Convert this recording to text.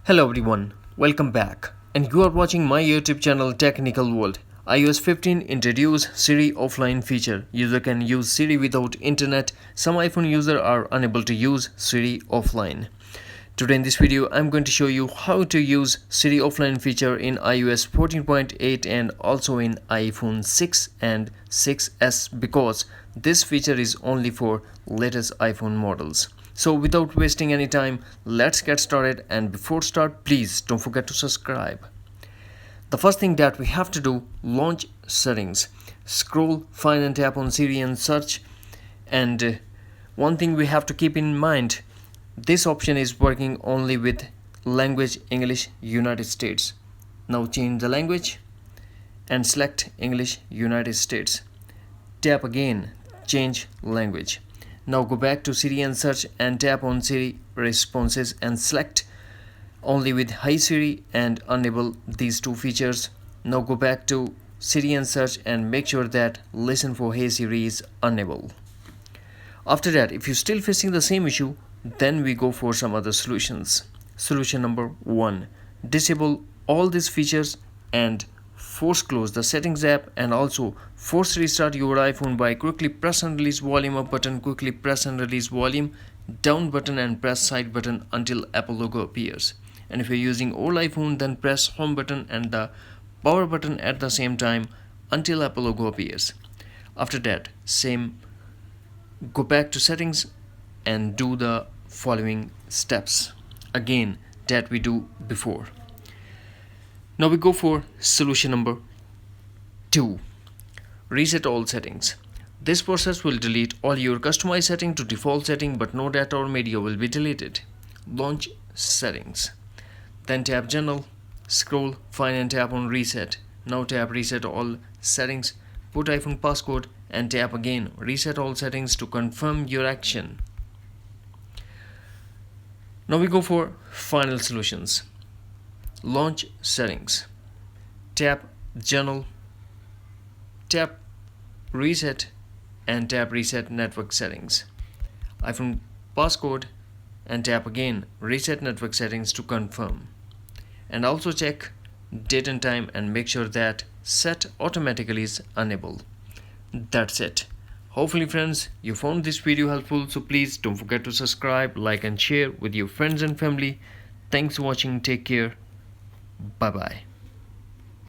Hello everyone, welcome back, and you are watching my YouTube channel Technical World. iOS 15 introduced Siri Offline feature. User can use Siri without internet. Some iPhone users are unable to use Siri Offline. Today in this video, I'm going to show you how to use Siri Offline feature in iOS 14.8 and also in iPhone 6 and 6s because this feature is only for latest iPhone models. So without wasting any time, let's get started, and before start, please don't forget to subscribe. The first thing that we have to do, launch settings. Scroll, find and tap on Siri and search. And one thing we have to keep in mind, this option is working only with language English United States. Now change the language and select English United States. Tap again, change language. Now go back to Siri and search and tap on Siri responses and select only with Hi Siri and enable these two features. Now go back to Siri and search and make sure that listen for Hey Siri is enabled. After that, if you're still facing the same issue, then we go for some other solutions. Solution number 1, disable all these features and force close the settings app, and also force restart your iPhone by quickly press and release volume up button, quickly press and release volume down button, and press side button until Apple logo appears. And if you're using old iPhone, then press home button and the power button at the same time until Apple logo appears. After that, go back to settings and do the following steps again that we do before. Now we go for solution number 2, reset all settings. This process will delete all your customized setting to default setting, but no data or media will be deleted. Launch settings. Then tap general, scroll, find and tap on reset. Now tap reset all settings, put iPhone passcode and tap again reset all settings to confirm your action. Now we go for final solutions. Launch settings. Tap general, tap reset and tap reset network settings. iPhone passcode and tap again reset network settings to confirm. And also check date and time and make sure that set automatically is enabled. That's it. Hopefully friends, you found this video helpful, so please don't forget to subscribe, like and share with your friends and family. Thanks for watching. Take care. Bye bye.